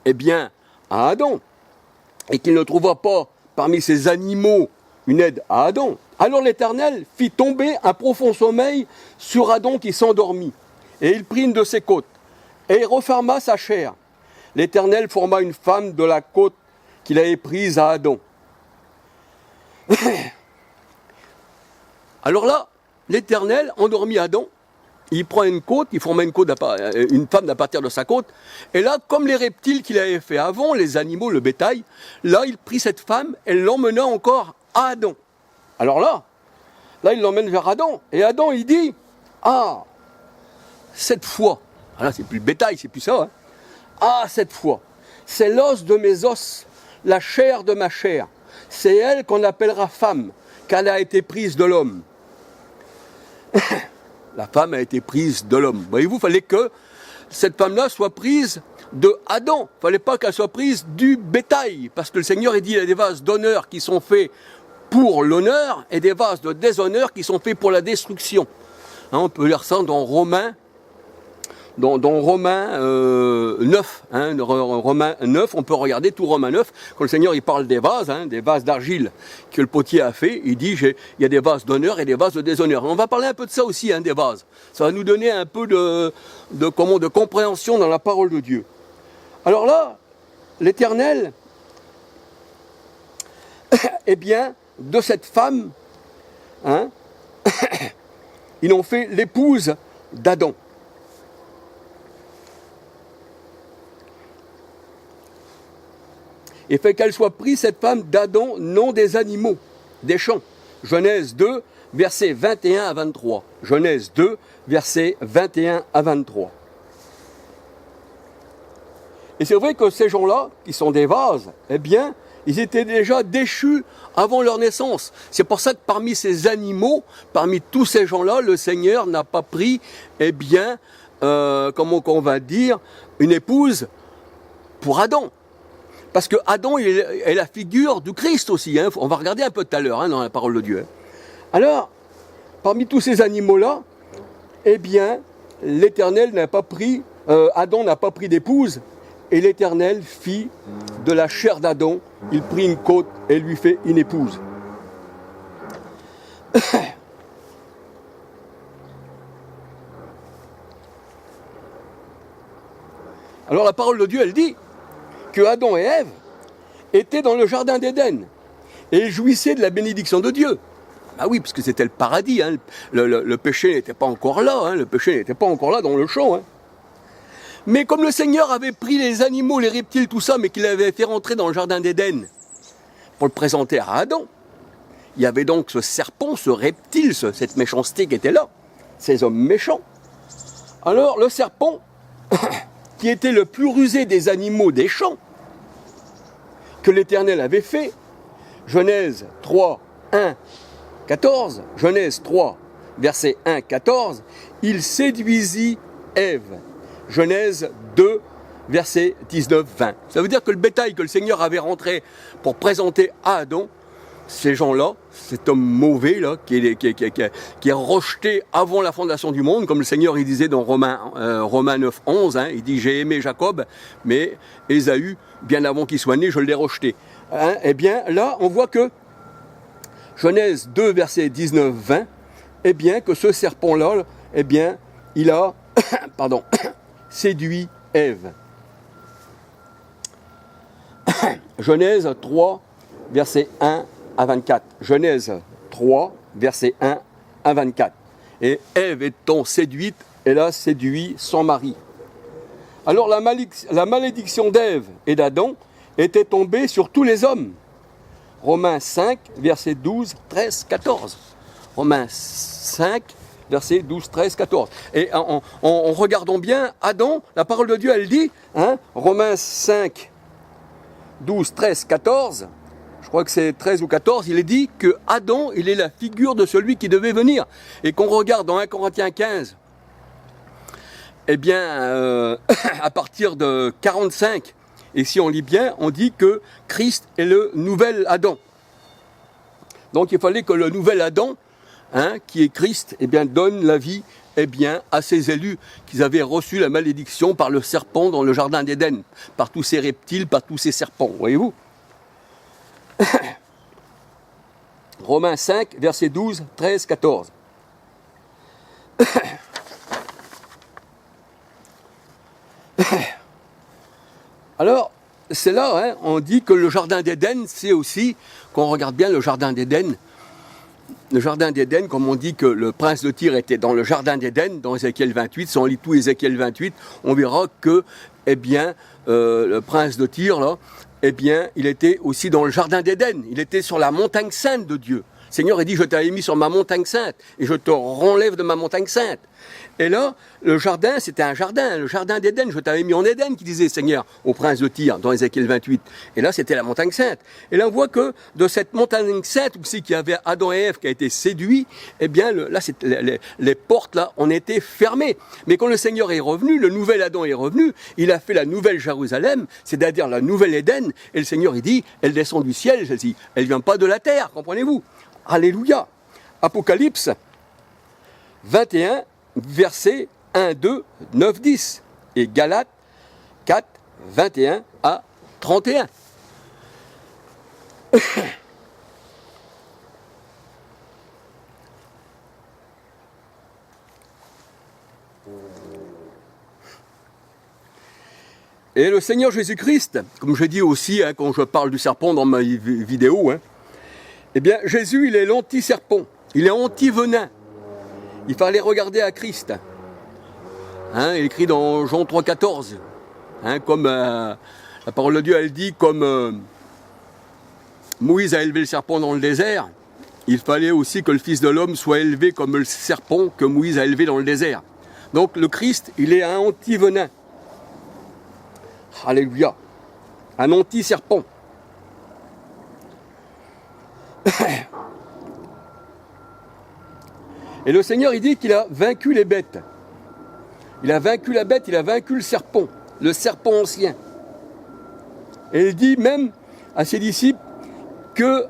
eh bien, à Adam, et qu'il ne trouva pas parmi ces animaux une aide à Adam, alors l'Éternel fit tomber un profond sommeil sur Adam qui s'endormit. Et il prit une de ses côtes, et il referma sa chair. L'Éternel forma une femme de la côte qu'il avait prise à Adam. Alors là, l'Éternel endormit Adam, il prend une côte, il forma une femme à partir de sa côte, et là, comme les reptiles qu'il avait fait avant, les animaux, le bétail, là, il prit cette femme et l'emmena encore à Adam. Alors là, il l'emmène vers Adam, et Adam, il dit, ah, cette fois, ah là, c'est plus le bétail, c'est plus ça, hein. Ah, cette fois, c'est l'os de mes os, la chair de ma chair, c'est elle qu'on appellera femme, car elle a été prise de l'homme. La femme a été prise de l'homme. Voyez-vous, il fallait que cette femme-là soit prise de Adam. Il ne fallait pas qu'elle soit prise du bétail. Parce que le Seigneur, il dit, il y a des vases d'honneur qui sont faits pour l'honneur et des vases de déshonneur qui sont faits pour la destruction. Hein, on peut lire ça dans Romains. Dans Romains 9, hein, Romains 9, on peut regarder tout Romains 9, quand le Seigneur il parle des vases, hein, des vases d'argile que le potier a fait, il dit il y a des vases d'honneur et des vases de déshonneur. On va parler un peu de ça aussi, hein, des vases. Ça va nous donner un peu de compréhension dans la parole de Dieu. Alors là, l'Éternel, eh bien, de cette femme, hein, ils ont fait l'épouse d'Adam. Et fait qu'elle soit prise, cette femme d'Adam, non des animaux, des champs. Genèse 2, versets 21 à 23. Genèse 2, versets 21 à 23. Et c'est vrai que ces gens-là, qui sont des vases, eh bien, ils étaient déjà déchus avant leur naissance. C'est pour ça que parmi ces animaux, parmi tous ces gens-là, le Seigneur n'a pas pris, eh bien, comment on va dire, une épouse pour Adam. Parce que Adam est la figure du Christ aussi. Hein. On va regarder un peu tout à l'heure hein, dans la parole de Dieu. Hein. Alors, parmi tous ces animaux-là, eh bien, l'Éternel n'a pas pris, Adam n'a pas pris d'épouse, et l'Éternel fit de la chair d'Adam, il prit une côte et lui fait une épouse. Alors la parole de Dieu, elle dit que Adam et Ève étaient dans le jardin d'Éden et ils jouissaient de la bénédiction de Dieu. Ah oui, parce que c'était le paradis, hein. Le péché n'était pas encore là, hein. Le péché n'était pas encore là dans le champ. Hein. Mais comme le Seigneur avait pris les animaux, les reptiles, tout ça, mais qu'il avait fait rentrer dans le jardin d'Éden pour le présenter à Adam, il y avait donc ce serpent, ce reptile, cette méchanceté qui était là, ces hommes méchants. Alors le serpent, qui était le plus rusé des animaux des champs, que l'Éternel avait fait, Genèse 3, 1, 14, Genèse 3, verset 1, 14, il séduisit Ève. Genèse 2, verset 19, 20. Ça veut dire que le bétail que le Seigneur avait rentré pour présenter à Adam, ces gens-là, cet homme mauvais là, qui est rejeté avant la fondation du monde, comme le Seigneur il disait dans Romains 9, 11, hein, il dit j'ai aimé Jacob, mais Ésaü, bien avant qu'il soit né, je l'ai rejeté. Hein, eh bien là, on voit que Genèse 2, verset 19, 20, eh bien que ce serpent-là, eh bien, il a pardon, séduit Ève. Genèse 3, verset 1 à 24. Genèse 3, verset 1 à 24. Et Ève étant séduite, elle a séduit son mari. Alors la malédiction d'Ève et d'Adam était tombée sur tous les hommes. Romains 5, verset 12, 13, 14. Romains 5, verset 12, 13, 14. Et en regardant bien, Adam, la parole de Dieu, elle dit, hein, Romains 5, 12, 13, 14, je crois que c'est 13 ou 14, il est dit que Adam, il est la figure de celui qui devait venir. Et qu'on regarde dans 1 Corinthiens 15, eh bien, à partir de 45, et si on lit bien, on dit que Christ est le nouvel Adam. Donc il fallait que le nouvel Adam, hein, qui est Christ, eh bien, donne la vie eh bien, à ces élus qu'ils avaient reçu la malédiction par le serpent dans le jardin d'Éden, par tous ces reptiles, par tous ces serpents, voyez-vous. Romains 5, versets 12, 13, 14. Alors, c'est là, hein, on dit que le jardin d'Éden, c'est aussi, quand on regarde bien le jardin d'Éden, comme on dit que le prince de Tyr était dans le jardin d'Éden, dans Ézéchiel 28, si on lit tout Ézéchiel 28, on verra que, eh bien, le prince de Tyr, là, eh bien, il était aussi dans le jardin d'Éden, il était sur la montagne sainte de Dieu. Le Seigneur a dit, je t'avais mis sur ma montagne sainte, et je te renlève de ma montagne sainte. Et là, le jardin, c'était un jardin, le jardin d'Éden, je t'avais mis en Éden, qui disait Seigneur au prince de Tyr, dans Ézéchiel 28. Et là, c'était la montagne sainte. Et là, on voit que de cette montagne sainte, aussi qu'il y avait Adam et Ève qui a été séduits, eh bien, là, les portes, là, ont été fermées. Mais quand le Seigneur est revenu, le nouvel Adam est revenu, il a fait la nouvelle Jérusalem, c'est-à-dire la nouvelle Éden, et le Seigneur, il dit, elle descend du ciel, celle-ci, elle vient pas de la terre, comprenez-vous? Alléluia. Apocalypse 21, versets 1, 2, 9, 10. Et Galates 4, 21 à 31. Et le Seigneur Jésus-Christ, comme je dis aussi, hein, quand je parle du serpent dans ma vidéo, hein, eh bien, Jésus, il est l'anti-serpent, il est anti-venin. Il fallait regarder à Christ. Hein, il est écrit dans Jean 3, 14. Hein, comme la parole de Dieu, elle dit, comme Moïse a élevé le serpent dans le désert, il fallait aussi que le Fils de l'homme soit élevé comme le serpent que Moïse a élevé dans le désert. Donc le Christ, il est un anti-venin. Alléluia. Un anti-serpent. Et le Seigneur, il dit qu'il a vaincu les bêtes. Il a vaincu la bête, il a vaincu le serpent ancien. Et il dit même à ses disciples que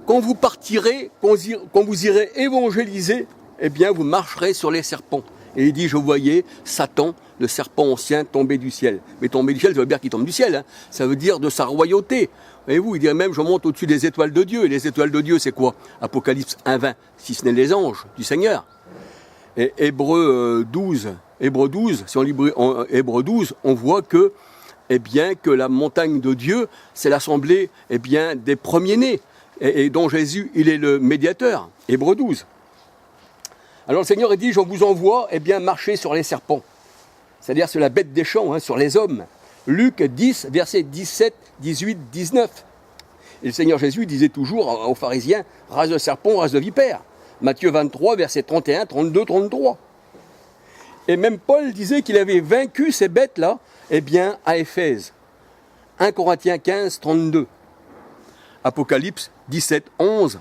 quand vous partirez, quand vous irez évangéliser, eh bien vous marcherez sur les serpents. Et il dit, je voyais Satan, le serpent ancien, tomber du ciel. Mais tomber du ciel, ça veut dire qu'il tombe du ciel. Hein. Ça veut dire de sa royauté. Voyez-vous, il dit même, je monte au-dessus des étoiles de Dieu. Et les étoiles de Dieu, c'est quoi? Apocalypse 1:20, si ce n'est les anges du Seigneur. Et Hébreux 12, si on lit Hébreux 12, on voit que, eh bien, que la montagne de Dieu, c'est l'assemblée, eh bien, des premiers-nés. Et dont Jésus, il est le médiateur. Hébreux 12. Alors le Seigneur, il dit, je vous envoie, eh bien, marcher sur les serpents. C'est-à-dire sur la bête des champs, hein, sur les hommes. Luc 10, versets 17, 18, 19. Et le Seigneur Jésus disait toujours aux pharisiens, race de serpent, race de vipère. Matthieu 23, versets 31, 32, 33. Et même Paul disait qu'il avait vaincu ces bêtes-là, eh bien, à Éphèse. 1 Corinthiens 15, 32. Apocalypse 17, 11.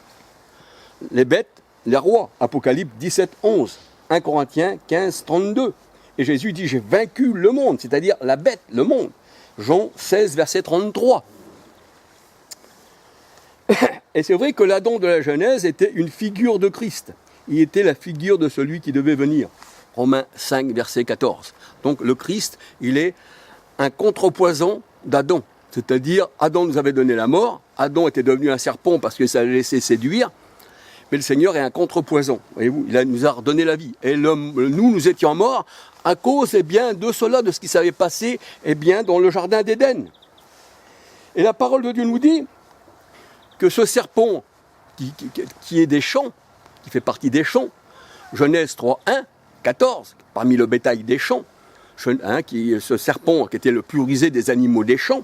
Les bêtes, les rois. Apocalypse 17, 11. 1 Corinthiens 15, 32. Et Jésus dit, j'ai vaincu le monde, c'est-à-dire la bête, le monde. Jean 16, verset 33. Et c'est vrai que l'Adam de la Genèse était une figure de Christ. Il était la figure de celui qui devait venir. Romains 5, verset 14. Donc le Christ, il est un contrepoison d'Adam. C'est-à-dire, Adam nous avait donné la mort, Adam était devenu un serpent parce que ça l'a laissé séduire, mais le Seigneur est un contrepoison. Voyez-vous, il nous a redonné la vie. Et nous étions morts à cause, eh bien, de cela, de ce qui s'avait passé, eh bien, dans le jardin d'Éden. Et la parole de Dieu nous dit que ce serpent qui est des champs, qui fait partie des champs, Genèse 3, 1, 14, parmi le bétail des champs, ce serpent qui était le plus rusé des animaux des champs,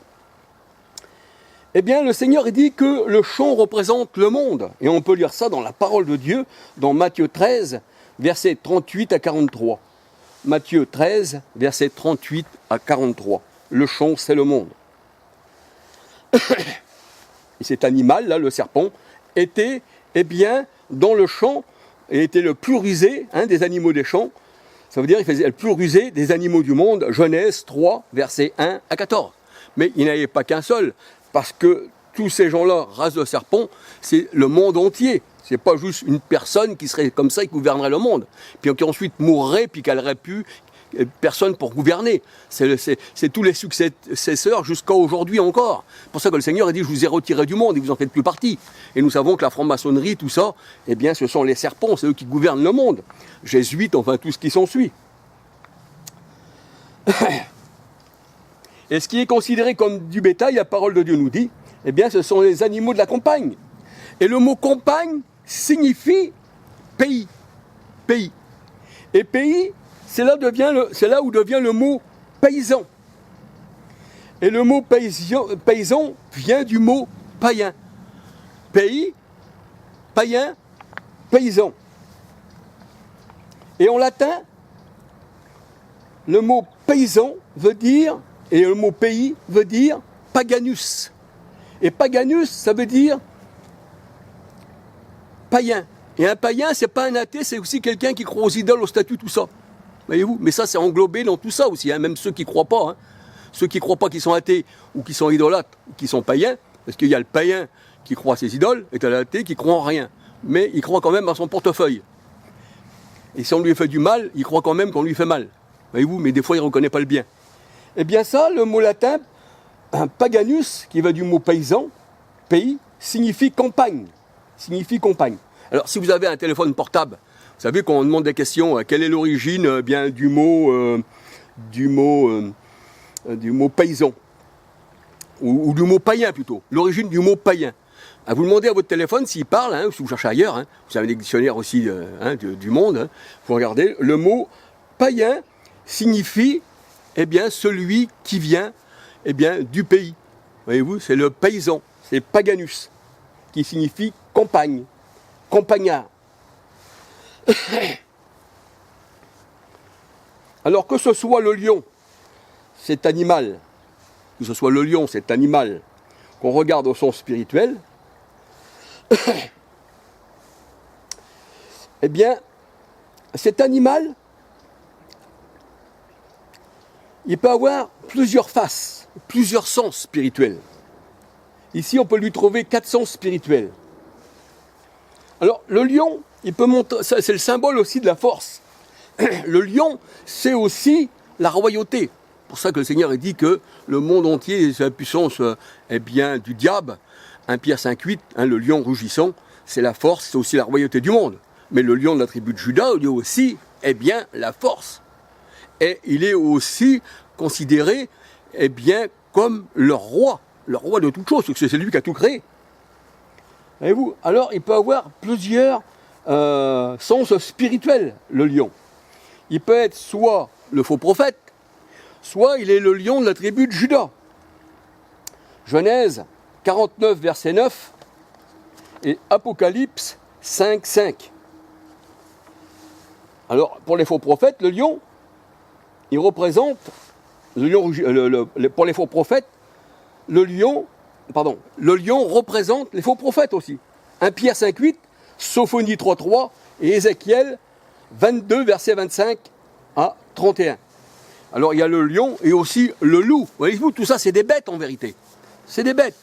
eh bien, le Seigneur dit que le champ représente le monde. Et on peut lire ça dans la parole de Dieu, dans Matthieu 13, versets 38 à 43. Matthieu 13, versets 38 à 43. Le champ, c'est le monde. Et cet animal, là, le serpent, était, eh bien, dans le champ, et était le plus rusé des animaux des champs. Ça veut dire qu'il faisait le plus rusé des animaux du monde. Genèse 3, versets 1 à 14. Mais il n'y avait pas qu'un seul. Parce que tous ces gens-là, race de serpents, c'est le monde entier. C'est pas juste une personne qui serait comme ça et qui gouvernerait le monde. Puis qui ensuite mourrait, puis qu'elle n'aurait plus personne pour gouverner. C'est tous les successeurs jusqu'à aujourd'hui encore. C'est pour ça que le Seigneur a dit, je vous ai retiré du monde et vous en faites plus partie. Et nous savons que la franc-maçonnerie, tout ça, eh bien ce sont les serpents, c'est eux qui gouvernent le monde. Jésuites, enfin tout ce qui s'ensuit. Et ce qui est considéré comme du bétail, la parole de Dieu nous dit, eh bien ce sont les animaux de la campagne. Et le mot campagne signifie pays. Pays. Et pays, c'est là où devient le mot paysan. Et le mot paysan vient du mot païen. Pays, païen, paysan. Et en latin, le mot paysan veut dire, et le mot pays veut dire paganus. Et paganus, ça veut dire païen. Et un païen, c'est pas un athée, c'est aussi quelqu'un qui croit aux idoles, aux statues, tout ça. Voyez-vous? Mais ça, c'est englobé dans tout ça aussi, hein, même ceux qui ne croient pas. Hein. Ceux qui ne croient pas qu'ils sont athées ou qui sont idolâtres ou qui sont païens, parce qu'il y a le païen qui croit à ses idoles et l'athée qui croit en rien. Mais il croit quand même à son portefeuille. Et si on lui fait du mal, il croit quand même qu'on lui fait mal. Voyez-vous? Mais des fois, il ne reconnaît pas le bien. Eh bien ça, le mot latin, un paganus, qui va du mot paysan, pays, signifie campagne. Signifie campagne. Alors, si vous avez un téléphone portable, vous savez qu'on demande des questions, quelle est l'origine bien du mot paysan, ou du mot païen plutôt, l'origine du mot païen. Vous demandez à votre téléphone s'il parle, hein, si vous cherchez ailleurs, hein, vous avez des dictionnaires aussi du monde, hein, vous regardez, le mot païen signifie eh bien, celui qui vient eh bien, du pays. Voyez-vous, c'est le paysan, c'est paganus, qui signifie campagne, campagnard. Alors que ce soit le lion, cet animal, que ce soit le lion, cet animal qu'on regarde au sens spirituel, eh bien, cet animal, il peut avoir plusieurs faces, plusieurs sens spirituels. Ici, on peut lui trouver 4 sens spirituels. Alors, le lion, il peut monter, c'est le symbole aussi de la force. Le lion, c'est aussi la royauté. C'est pour ça que le Seigneur a dit que le monde entier, c'est la puissance bien, du diable. 1 Pierre 5,8, le lion rugissant, c'est la force, c'est aussi la royauté du monde. Mais le lion de la tribu de Juda, il est aussi bien, la force. Et il est aussi considéré bien, comme le roi de toutes choses, parce que c'est lui qui a tout créé. Voyez-vous? Alors, il peut avoir plusieurs sens spirituels, le lion. Il peut être soit le faux prophète, soit il est le lion de la tribu de Juda. Genèse 49, verset 9, et Apocalypse 5, 5. Alors, pour les faux prophètes, le lion, il représente, pour les faux prophètes, le lion représente les faux prophètes aussi. 1 Pierre 5,8, Sophonie 3,3 et Ézéchiel 22, verset 25 à 31. Alors il y a le lion et aussi le loup. Voyez-vous, tout ça c'est des bêtes en vérité. C'est des bêtes.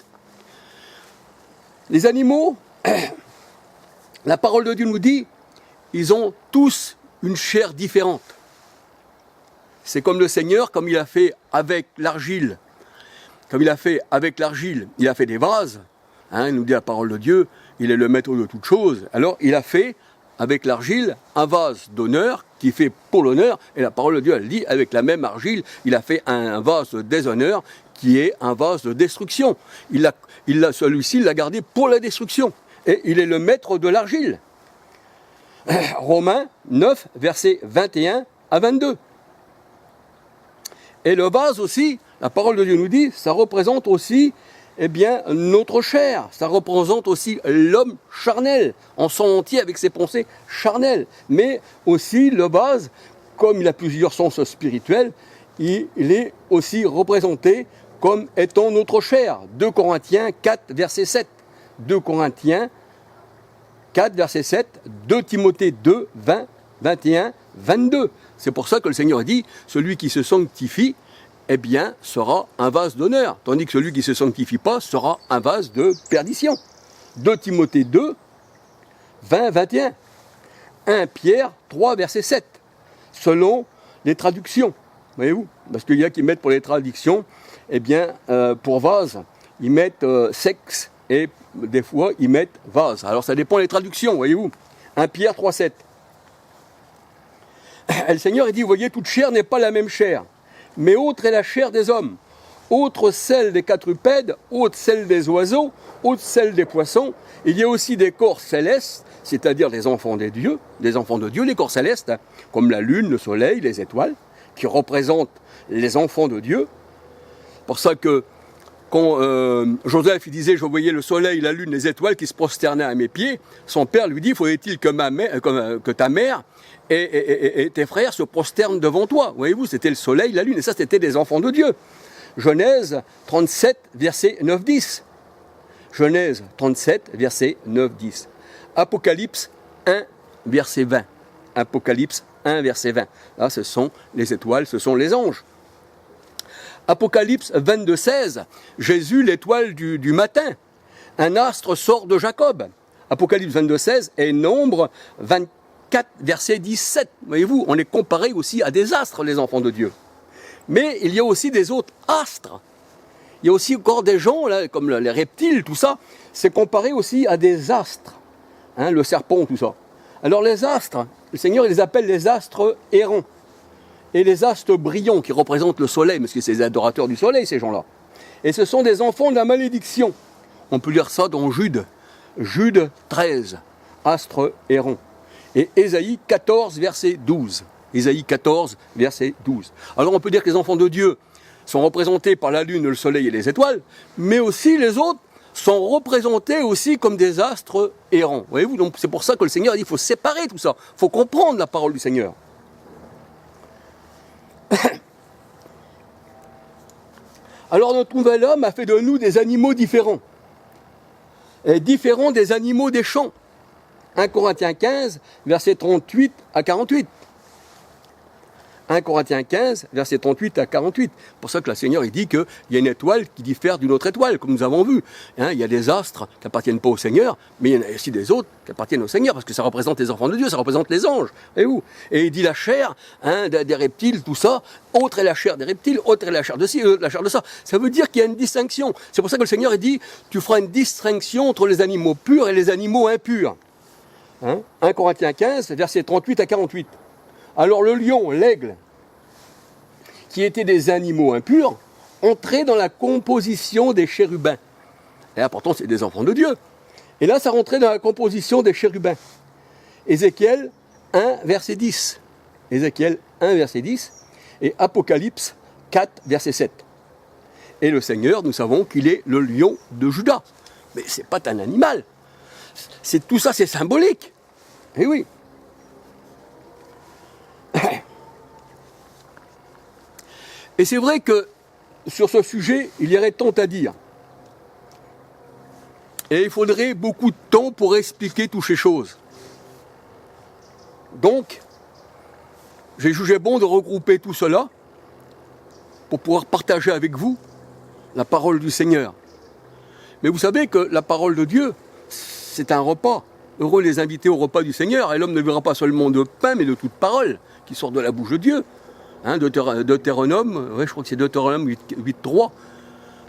Les animaux, la parole de Dieu nous dit, ils ont tous une chair différente. C'est comme le Seigneur, comme il a fait avec l'argile. Il a fait des vases, il nous dit la parole de Dieu, il est le maître de toutes choses. Alors il a fait avec l'argile un vase d'honneur qui fait pour l'honneur, et la parole de Dieu, elle dit, avec la même argile, il a fait un vase de déshonneur qui est un vase de destruction. Celui-ci, il l'a gardé pour la destruction, et il est le maître de l'argile. Romains 9, versets 21 à 22. Et le vase aussi, la parole de Dieu nous dit, ça représente aussi notre chair. Ça représente aussi l'homme charnel, en son entier avec ses pensées charnelles. Mais aussi le vase, comme il a plusieurs sens spirituels, il est aussi représenté comme étant notre chair. 2 Corinthiens 4, verset 7. 2 Corinthiens 4, verset 7. 2 Timothée 2, 20, 21, 22. C'est pour ça que le Seigneur dit, celui qui se sanctifie, eh bien, sera un vase d'honneur, tandis que celui qui ne se sanctifie pas sera un vase de perdition. 2 Timothée 2, 20, 21. 1 Pierre 3, verset 7, selon les traductions. Voyez-vous? Parce qu'il y a qui mettent pour les traductions, eh bien, pour vase, ils mettent sexe, et des fois, ils mettent vase. Alors, ça dépend des traductions, voyez-vous? 1 Pierre 3, 7. Et le Seigneur, il dit, vous voyez, toute chair n'est pas la même chair, mais autre est la chair des hommes, autre celle des quadrupèdes, autre celle des oiseaux, autre celle des poissons. Il y a aussi des corps célestes, c'est-à-dire les enfants de Dieu, les corps célestes, hein, comme la lune, le soleil, les étoiles, qui représentent les enfants de Dieu. C'est pour ça que quand Joseph il disait, je voyais le soleil, la lune, les étoiles qui se prosternaient à mes pieds, son père lui dit, faudrait-il que ta mère et tes frères se prosternent devant toi. Voyez-vous, c'était le soleil, la lune, et ça c'était des enfants de Dieu. Genèse 37, verset 9-10. Genèse 37, verset 9-10. Apocalypse 1, verset 20. Apocalypse 1, verset 20. Là, ce sont les étoiles, ce sont les anges. Apocalypse 22, 16. Jésus, l'étoile du matin. Un astre sort de Jacob. Apocalypse 22, 16 et Nombre 24, verset 17. Voyez-vous, on est comparé aussi à des astres, les enfants de Dieu. Mais il y a aussi des autres astres. Il y a aussi encore des gens, là, comme les reptiles, tout ça, c'est comparé aussi à des astres. Hein, le serpent, tout ça. Alors les astres, le Seigneur il les appelle les astres errants. Et les astres brillants qui représentent le soleil, parce que c'est les adorateurs du soleil, ces gens-là. Et ce sont des enfants de la malédiction. On peut lire ça dans Jude. Jude 13, astres errants. Et Ésaïe 14, verset 12. Ésaïe 14, verset 12. Alors on peut dire que les enfants de Dieu sont représentés par la lune, le soleil et les étoiles, mais aussi les autres sont représentés aussi comme des astres errants. Voyez-vous, donc c'est pour ça que le Seigneur a dit qu'il faut séparer tout ça. Il faut comprendre la parole du Seigneur. Alors notre nouvel homme a fait de nous des animaux différents. Et différents des animaux des champs. 1 Corinthiens 15, versets 38 à 48. 1 Corinthiens 15, versets 38 à 48. C'est pour ça que le Seigneur il dit qu'il y a une étoile qui diffère d'une autre étoile, comme nous avons vu. Hein, il y a des astres qui n'appartiennent pas au Seigneur, mais il y en a aussi des autres qui appartiennent au Seigneur, parce que ça représente les enfants de Dieu, ça représente les anges. Voyez-vous ? Et il dit la chair hein, des reptiles, tout ça, autre est la chair des reptiles, autre est la chair de ci, autre la chair de ça. Ça veut dire qu'il y a une distinction. C'est pour ça que le Seigneur il dit, tu feras une distinction entre les animaux purs et les animaux impurs. Hein, 1 Corinthiens 15, versets 38 à 48. Alors le lion, l'aigle, qui étaient des animaux impurs, entraient dans la composition des chérubins. Et là, pourtant, c'est des enfants de Dieu. Et là, ça rentrait dans la composition des chérubins. Ézéchiel 1, verset 10. Ézéchiel 1, verset 10. Et Apocalypse 4, verset 7. Et le Seigneur, nous savons qu'il est le lion de Juda. Mais ce n'est pas un animal. Tout ça, c'est symbolique. Eh oui. Et c'est vrai que sur ce sujet, il y aurait tant à dire. Et il faudrait beaucoup de temps pour expliquer toutes ces choses. Donc, j'ai jugé bon de regrouper tout cela pour pouvoir partager avec vous la parole du Seigneur. Mais vous savez que la parole de Dieu, c'est un repas. Heureux les invités au repas du Seigneur. Et l'homme ne vivra pas seulement de pain, mais de toute parole qui sort de la bouche de Dieu. Hein, Deutéronome, ouais, je crois que c'est Deutéronome 8.3,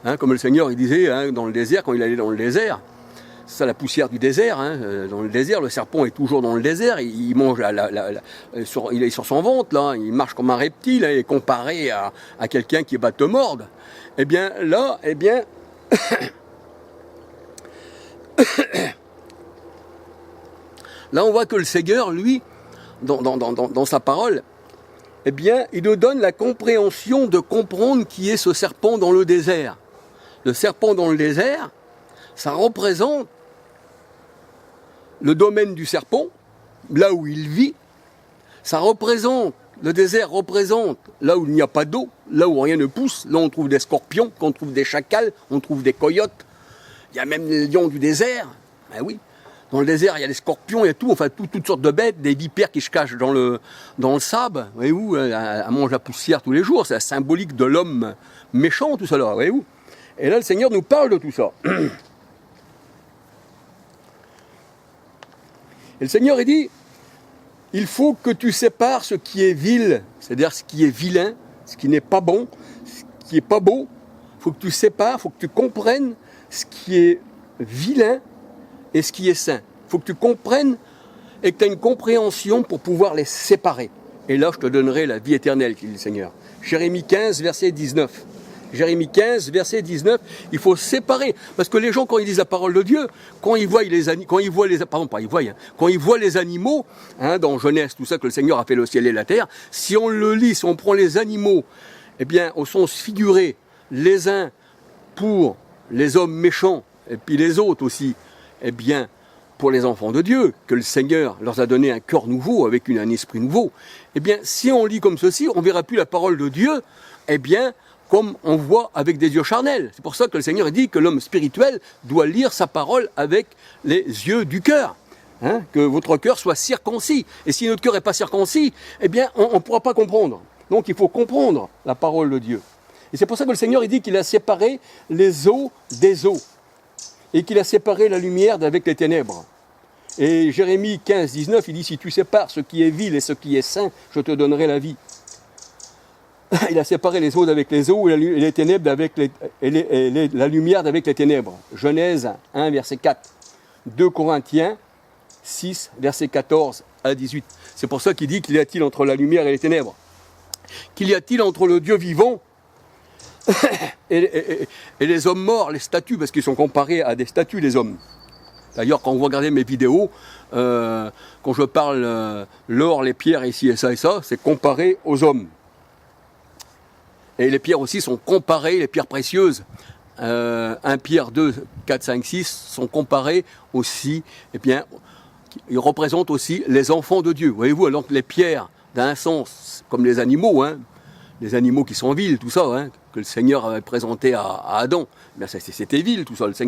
hein, comme le Seigneur il disait hein, dans le désert, quand il allait dans le désert, c'est ça la poussière du désert, hein, dans le désert, le serpent est toujours dans le désert, il mange, il est sur son ventre, là, il marche comme un reptile, il est comparé à quelqu'un qui va te mordre. Eh bien là, là on voit que le Seigneur, lui, dans sa parole, eh bien, il nous donne la compréhension de comprendre qui est ce serpent dans le désert. Le serpent dans le désert, ça représente le domaine du serpent, là où il vit. Ça représente, le désert représente là où il n'y a pas d'eau, là où rien ne pousse. Là, on trouve des scorpions, on trouve des chacals, on trouve des coyotes. Il y a même les lions du désert. Ben oui, Dans le désert, il y a les scorpions, il y a tout, enfin toutes sortes de bêtes, des vipères qui se cachent dans le sable. Voyez-vous, elle mange la poussière tous les jours. C'est la symbolique de l'homme méchant, tout ça là. Voyez-vous. Et là, le Seigneur nous parle de tout ça. Et le Seigneur, il dit, il faut que tu sépares ce qui est vil, c'est-à-dire ce qui est vilain, ce qui n'est pas bon, ce qui n'est pas beau. Il faut que tu sépares, il faut que tu comprennes ce qui est vilain et ce qui est saint. Il faut que tu comprennes et que tu aies une compréhension pour pouvoir les séparer. Et là, je te donnerai la vie éternelle, dit le Seigneur. Jérémie 15, verset 19. Jérémie 15, verset 19, il faut séparer. Parce que les gens, quand ils lisent la parole de Dieu, quand ils voient les animaux, hein, dans Genèse, tout ça, que le Seigneur a fait le ciel et la terre, si on le lit, si on prend les animaux, eh bien, au sens figuré, les uns pour les hommes méchants, et puis les autres aussi, eh bien, pour les enfants de Dieu, que le Seigneur leur a donné un cœur nouveau, avec un esprit nouveau, eh bien, si on lit comme ceci, on ne verra plus la parole de Dieu, eh bien, comme on voit avec des yeux charnels. C'est pour ça que le Seigneur dit que l'homme spirituel doit lire sa parole avec les yeux du cœur. Hein, que votre cœur soit circoncis. Et si notre cœur n'est pas circoncis, eh bien, on ne pourra pas comprendre. Donc, il faut comprendre la parole de Dieu. Et c'est pour ça que le Seigneur il dit qu'il a séparé les eaux des eaux. Et qu'il a séparé la lumière d'avec les ténèbres. Et Jérémie 15, 19, il dit, si tu sépares ce qui est vil et ce qui est saint, je te donnerai la vie. Il a séparé les eaux d'avec les eaux et les ténèbres d'avec la lumière d'avec les ténèbres. Genèse 1, verset 4. 2 Corinthiens 6, verset 14 à 18. C'est pour ça qu'il dit qu'il y a-t-il entre la lumière et les ténèbres. Qu'il y a-t-il entre le Dieu vivant et les hommes morts, les statues, parce qu'ils sont comparés à des statues, les hommes. D'ailleurs, quand vous regardez mes vidéos, quand je parle l'or, les pierres, ici et ça, c'est comparé aux hommes. Et les pierres aussi sont comparées, les pierres précieuses, 1 Pierre 2, 4, 5, 6, sont comparées aussi, eh bien, ils représentent aussi les enfants de Dieu. Voyez-vous, alors que les pierres, d'un sens, comme les animaux, hein, les animaux qui sont vils, tout ça, hein, que le Seigneur avait présenté à Adam, eh bien, c'était vil, tout ça. Le Seigneur